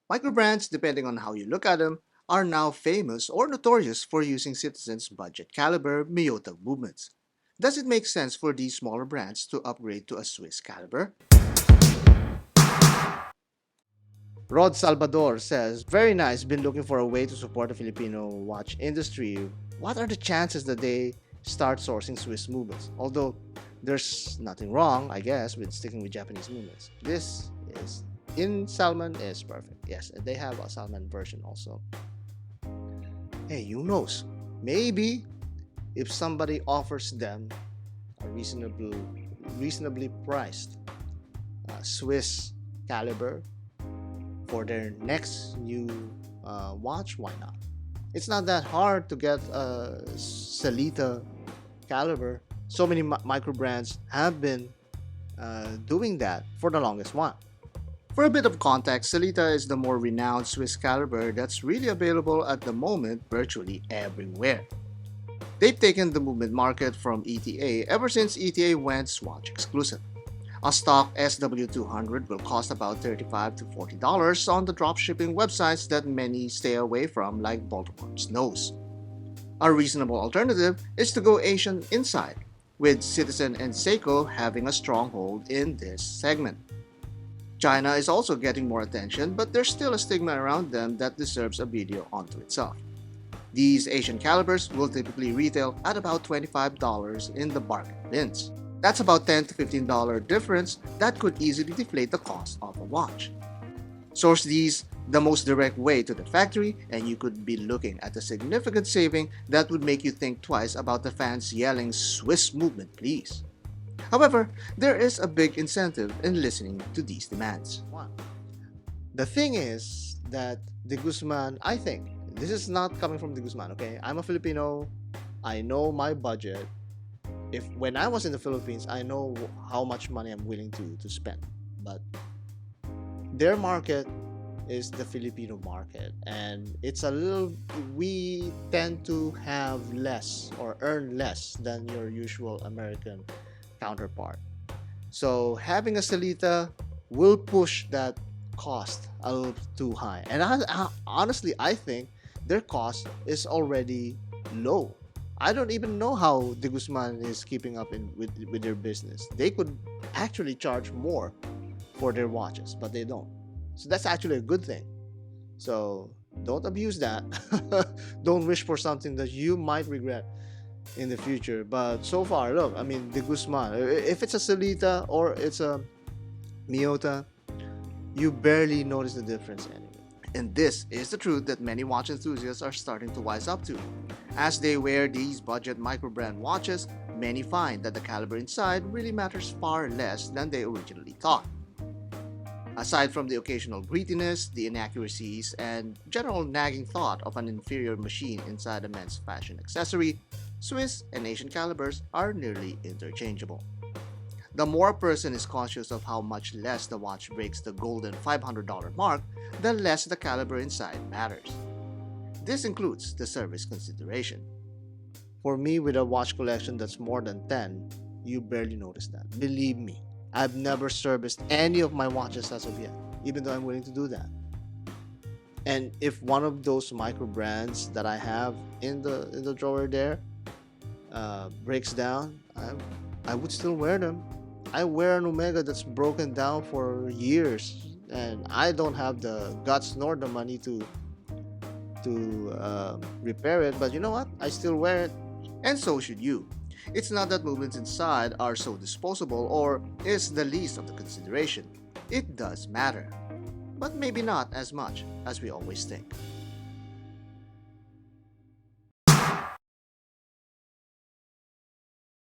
Microbrands, depending on how you look at them, are now famous or notorious for using citizens' budget caliber Miyota movements. Does it make sense for these smaller brands to upgrade to a Swiss caliber? Rod Salvador says, very nice, been looking for a way to support the Filipino watch industry. What are the chances that they start sourcing Swiss movements? Although there's nothing wrong, I guess, with sticking with Japanese movements. This is in Salmon is perfect. Yes, and they have a Salmon version also. Hey, who knows? Maybe if somebody offers them a reasonably priced Swiss caliber for their next new watch, why not? It's not that hard to get a Selita caliber. So many micro brands have been doing that for the longest while. For a bit of context, Selita is the more renowned Swiss caliber that's really available at the moment virtually everywhere. They've taken the movement market from ETA ever since ETA went Swatch exclusive. A stock SW200 will cost about $35 to $40 on the dropshipping websites that many stay away from, like Baltimore Snows. A reasonable alternative is to go Asian inside, with Citizen and Seiko having a stronghold in this segment. China is also getting more attention, but there's still a stigma around them that deserves a video unto itself. These Asian calibers will typically retail at about $25 in the bargain bins. That's about $10 to $15 difference that could easily deflate the cost of a watch. Source these the most direct way to the factory, and you could be looking at a significant saving that would make you think twice about the fans yelling "Swiss movement, please." However, there is a big incentive in listening to these demands. The thing is that the Guzman, I think, this is not coming from the Guzman, okay? I'm a Filipino, I know my budget. If when I was in the Philippines, I know how much money I'm willing to spend. But their market is the Filipino market, and it's a little, we tend to have less or earn less than your usual American counterpart. So having a Salita will push that cost a little too high. And honestly, I think their cost is already low. I don't even know how De Guzman is keeping up with their business. They could actually charge more for their watches, but they don't. So that's actually a good thing. So don't abuse that. Don't wish for something that you might regret in the future. But so far, look, I mean, De Guzman, if it's a Celita or it's a Miyota, you barely notice the difference anyway. And this is the truth that many watch enthusiasts are starting to wise up to. As they wear these budget microbrand watches, many find that the caliber inside really matters far less than they originally thought. Aside from the occasional grittiness, the inaccuracies, and general nagging thought of an inferior machine inside a men's fashion accessory, Swiss and Asian calibers are nearly interchangeable. The more a person is conscious of how much less the watch breaks the golden $500 mark, the less the caliber inside matters. This includes the service consideration. For me, with a watch collection that's more than 10, you barely notice that. Believe me, I've never serviced any of my watches as of yet, even though I'm willing to do that. And if one of those micro brands that I have in the drawer there breaks down, I would still wear them. I wear an Omega that's broken down for years, and I don't have the guts nor the money to repair it. But you know what? I still wear it, and so should you. It's not that movements inside are so disposable or is the least of the consideration. It does matter, but maybe not as much as we always think.